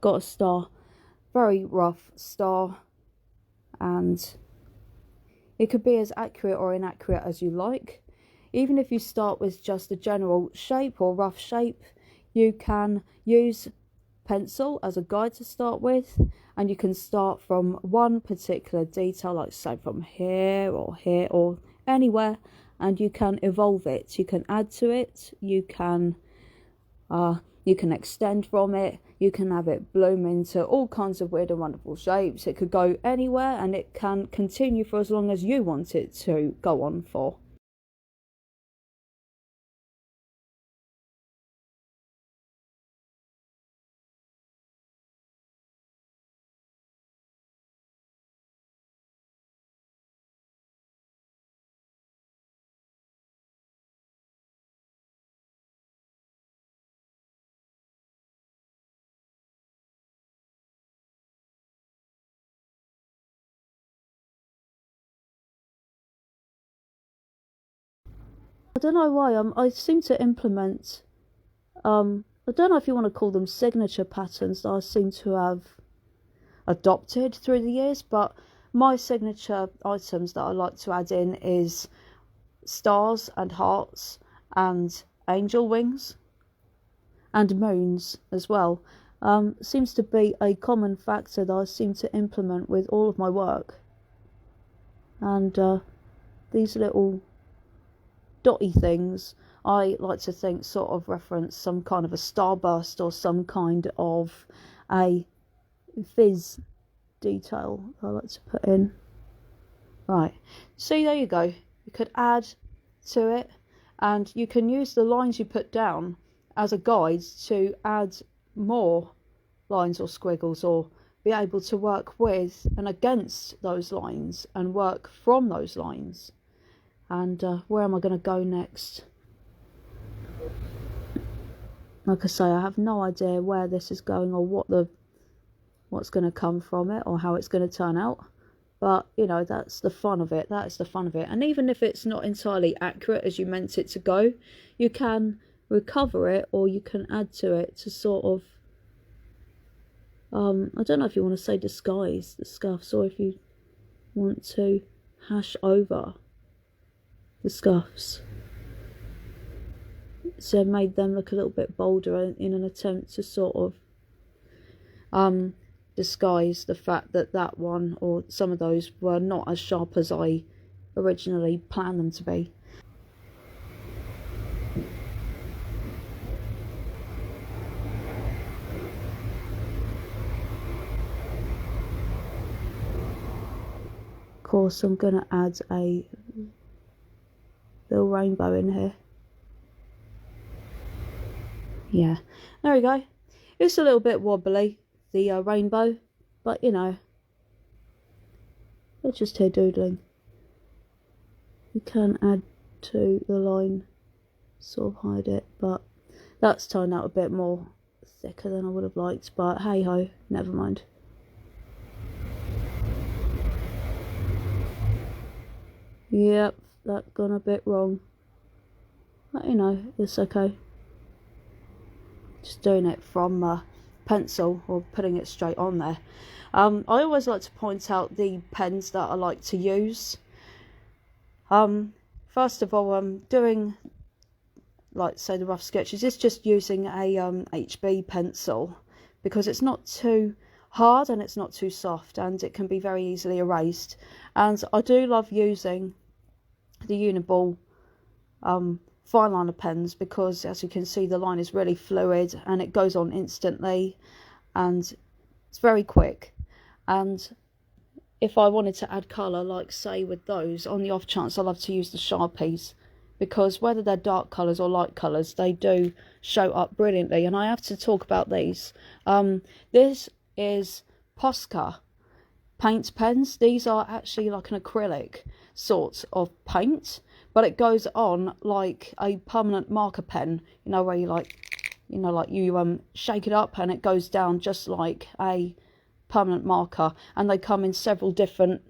got a star, very rough star, and it could be as accurate or inaccurate as you like. Even if you start with just a general shape or rough shape, you can use pencil as a guide to start with, and you can start from one particular detail, like say from here or anywhere, and you can evolve it. You can add to it, you can extend from it, you can have it bloom into all kinds of weird and wonderful shapes. It could go anywhere, and it can continue for as long as you want it to go on for. I don't know why, I seem to implement, I don't know if you want to call them signature patterns that I seem to have adopted through the years, but my signature items that I like to add in is stars and hearts and angel wings and moons as well. Seems to be a common factor that I seem to implement with all of my work. And these little dotty things, I like to think sort of reference some kind of a starburst or some kind of a fizz detail I like to put in. Right, see, there you go. You could add to it, and you can use the lines you put down as a guide to add more lines or squiggles, or be able to work with and against those lines and work from those lines. And where am I going to go next? Like I say, I have no idea where this is going or what's going to come from it or how it's going to turn out. But, you know, that's the fun of it. That is the fun of it. And even if it's not entirely accurate as you meant it to go, you can recover it, or you can add to it to sort of, I don't know if you want to say disguise the scuffs, or if you want to hash over the scuffs. So made them look a little bit bolder in an attempt to sort of disguise the fact that that one or some of those were not as sharp as I originally planned them to be. Of course, I'm going to add a little rainbow in here. Yeah, there we go. It's a little bit wobbly, the rainbow, but you know, it's just here doodling. You can add to the line, sort of hide it, but that's turned out a bit more thicker than I would have liked, but hey ho, never mind. Yep, that gone a bit wrong, but you know, it's okay. Just doing it from pencil or putting it straight on there. I always like to point out the pens that I like to use. First of all, I'm doing, like say, the rough sketches. It's just using a HB pencil, because it's not too hard and it's not too soft, and it can be very easily erased. And I do love using the Uniball fine liner pens, because as you can see, the line is really fluid and it goes on instantly and it's very quick. And if I wanted to add colour, like say with those, on the off chance, I love to use the Sharpies, because whether they're dark colours or light colours, they do show up brilliantly. And I have to talk about these. This is Posca paint pens. These are actually like an acrylic sort of paint, but it goes on like a permanent marker pen, you know, where you you shake it up and it goes down just like a permanent marker. And they come in several different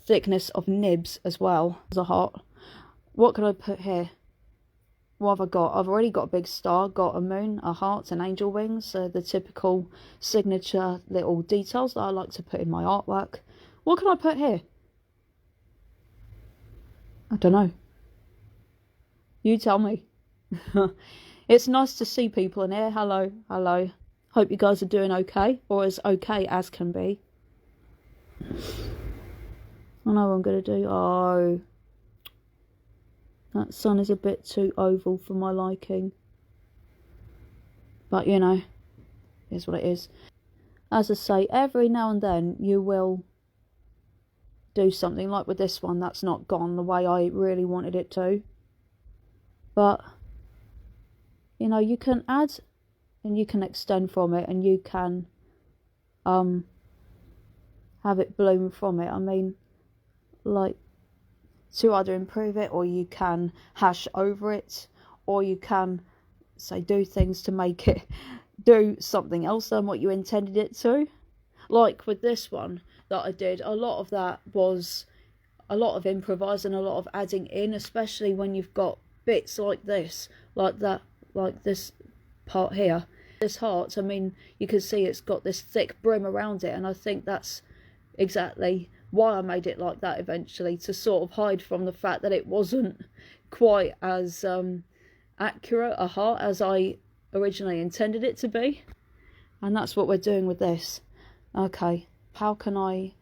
thickness of nibs as well. There's a heart. What can I put here? what have I got? I've already got a big star, got a moon, a heart, and angel wings. The typical signature little details that I like to put in my artwork. What can I put here? I don't know. You tell me. It's nice to see people in here. Hello, hello. Hope you guys are doing okay, or as okay as can be. I know what I'm going to do. Oh, that sun is a bit too oval for my liking. But, you know, here's what it is. As I say, every now and then you will do something like with this one that's not gone the way I really wanted it to. But, you know, you can add and you can extend from it, and you can have it bloom from it. I mean, like, to either improve it, or you can hash over it, or you can say do things to make it do something else than what you intended it to. Like with this one that I did, a lot of that was a lot of improvising, a lot of adding in, especially when you've got bits like this, like that, like this part here, this heart. I mean, you can see it's got this thick brim around it, and I think that's exactly why I made it like that eventually, to sort of hide from the fact that it wasn't quite as accurate a heart as I originally intended it to be. And that's what we're doing with this. Okay, how can I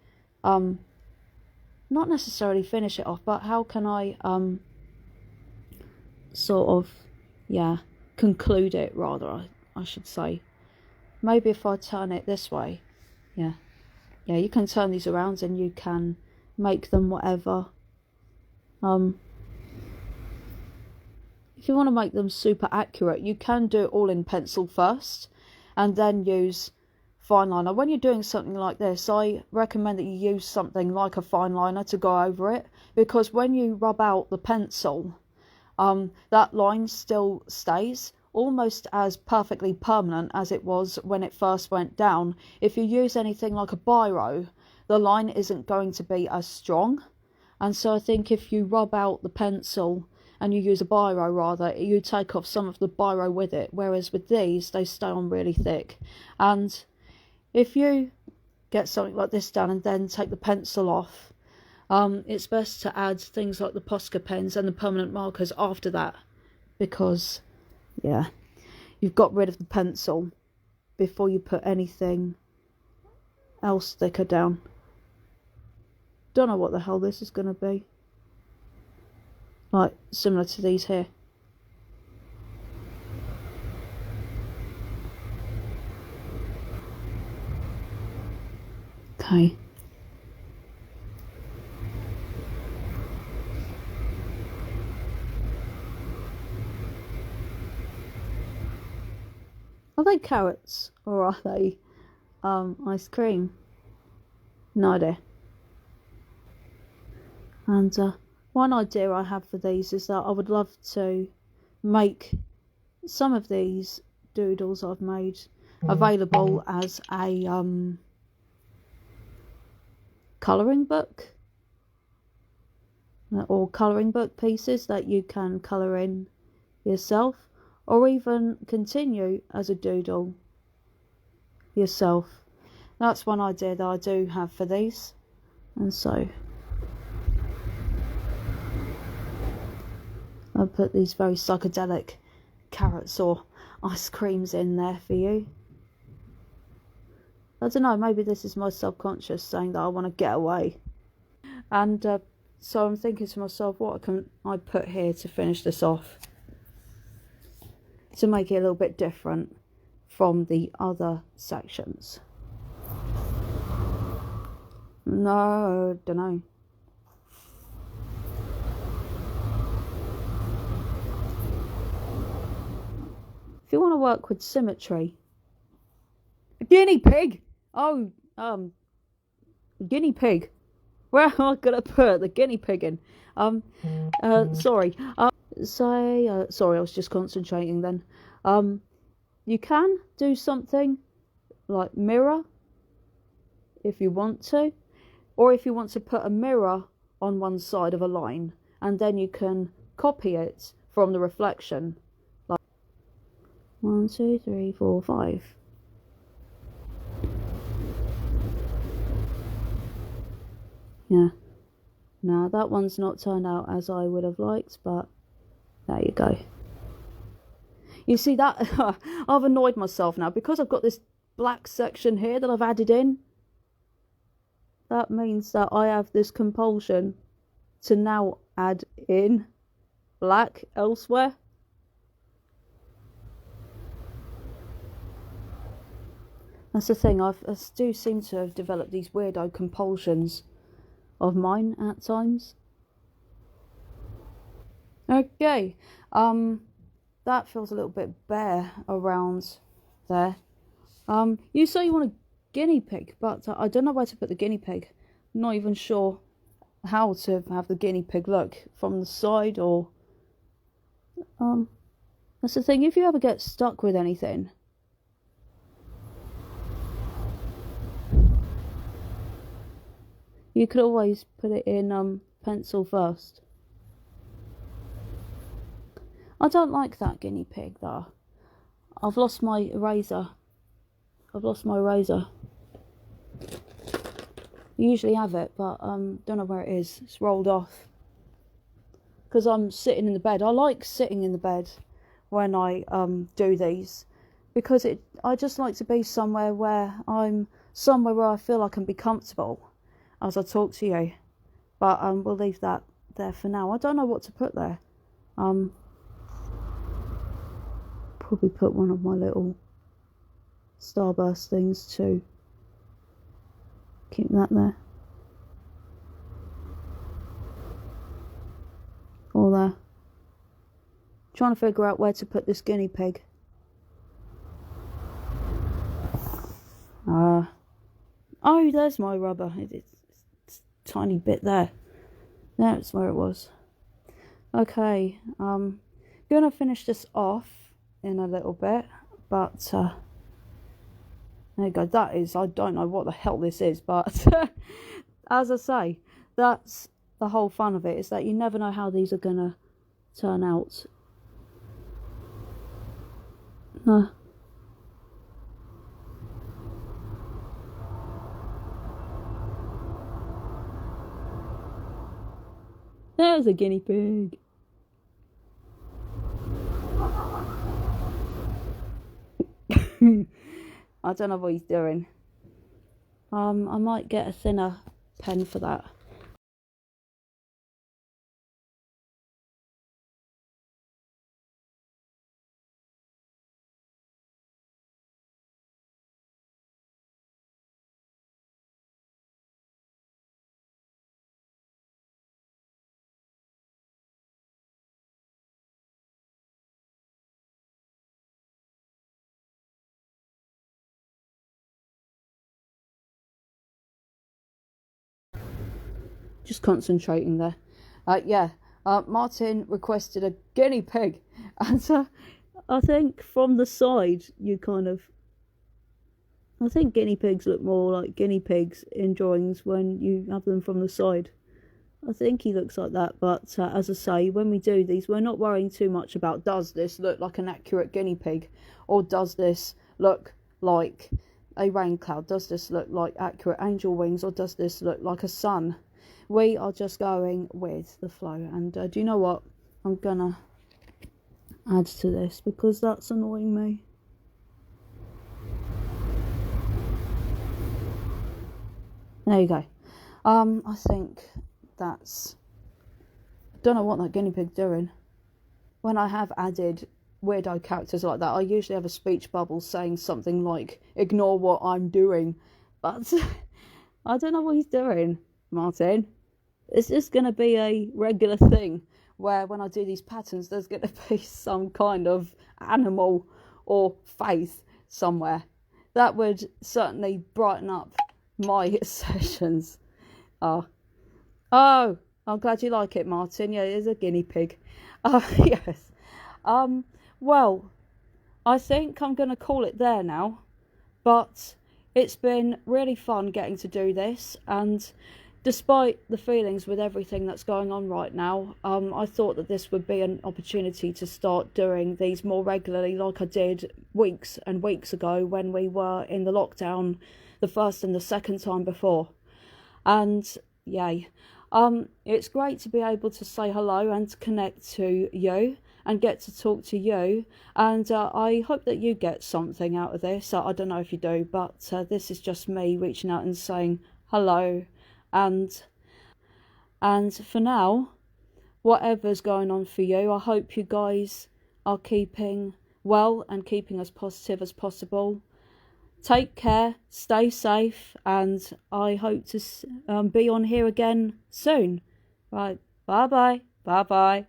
not necessarily finish it off, but how can I sort of, yeah, conclude it, rather, I should say. Maybe if I turn it this way. Yeah, you can turn these around and you can make them whatever. If you want to make them super accurate, you can do it all in pencil first and then use fine liner. When you're doing something like this, I recommend that you use something like a fine liner to go over it, because when you rub out the pencil, that line still stays almost as perfectly permanent as it was when it first went down. If you use anything like a biro, the line isn't going to be as strong. And so I think if you rub out the pencil and you use a biro, rather, you take off some of the biro with it, whereas with these, they stay on really thick. And if you get something like this done and then take the pencil off, it's best to add things like the Posca pens and the permanent markers after that, because, yeah, you've got rid of the pencil before you put anything else thicker down. Don't know what the hell this is going to be. Like, similar to these here. Okay. Are they carrots or are they ice cream? No idea. And one idea I have for these is that I would love to make some of these doodles I've made available as a colouring book, or colouring book pieces that you can colour in yourself, or even continue as a doodle yourself. That's one idea that I do have for these. And so I'll put these very psychedelic carrots or ice creams in there for you. I don't know, maybe this is my subconscious saying that I want to get away. And so I'm thinking to myself, what can I put here to finish this off, to make it a little bit different from the other sections? No, don't know. If you want to work with symmetry, a guinea pig. Oh, guinea pig. Where am I gonna put the guinea pig in? Sorry. Sorry, I was just concentrating then. You can do something like mirror if you want to, or if you want to put a mirror on one side of a line, and then you can copy it from the reflection. Like 1, 2, 3, 4, 5. Yeah. Now that one's not turned out as I would have liked, but there you go. You see that? I've annoyed myself now because I've got this black section here that I've added in. That means that I have this compulsion to now add in black elsewhere. That's the thing, I do seem to have developed these weirdo compulsions of mine at times. Okay, that feels a little bit bare around there. You say you want a guinea pig, but I don't know where to put the guinea pig. I'm not even sure how to have the guinea pig look, from the side or... That's the thing, if you ever get stuck with anything, you could always put it in pencil first. I don't like that guinea pig though. I've lost my eraser. I usually have it, but don't know where it is. It's rolled off. Because I'm sitting in the bed. I like sitting in the bed when I do these, because I just like to be somewhere where I feel I can be comfortable as I talk to you. But we'll leave that there for now. I don't know what to put there. Probably put one of my little starburst things too. Keep that there. Or there. Trying to figure out where to put this guinea pig. Oh, there's my rubber. It's a tiny bit there. That's where it was. Okay, gonna finish this off in a little bit, but there you go. That is, I don't know what the hell this is, but as I say, that's the whole fun of it, is that you never know how these are gonna turn out. There's a guinea pig. I don't know what he's doing. I might get a thinner pen for that. Just concentrating there. Martin requested a guinea pig, and I think from the side you I think guinea pigs look more like guinea pigs in drawings when you have them from the side. I think he looks like that, but as I say, when we do these, we're not worrying too much about, does this look like an accurate guinea pig, or does this look like a rain cloud, does this look like accurate angel wings, or does this look like a sun? We are just going with the flow. And do you know what? I'm gonna add to this because that's annoying me. There you go. I think that's... don't know what that guinea pig's doing. When I have added weirdo characters like that, I usually have a speech bubble saying something like, ignore what I'm doing. But I don't know what he's doing, Martin. It's just going to be a regular thing where when I do these patterns, there's going to be some kind of animal or face somewhere. That would certainly brighten up my sessions. Oh, I'm glad you like it, Martin. Yeah, it is a guinea pig. Yes. Well, I think I'm going to call it there now. But it's been really fun getting to do this, and despite the feelings with everything that's going on right now, I thought that this would be an opportunity to start doing these more regularly, like I did weeks and weeks ago when we were in the lockdown the first and the second time before. And yay. It's great to be able to say hello and to connect to you and get to talk to you, and I hope that you get something out of this. I don't know if you do, but this is just me reaching out and saying hello, and for now, whatever's going on for you, I hope you guys are keeping well and keeping as positive as possible. Take care, stay safe, and I hope to be on here again soon. Right, bye bye.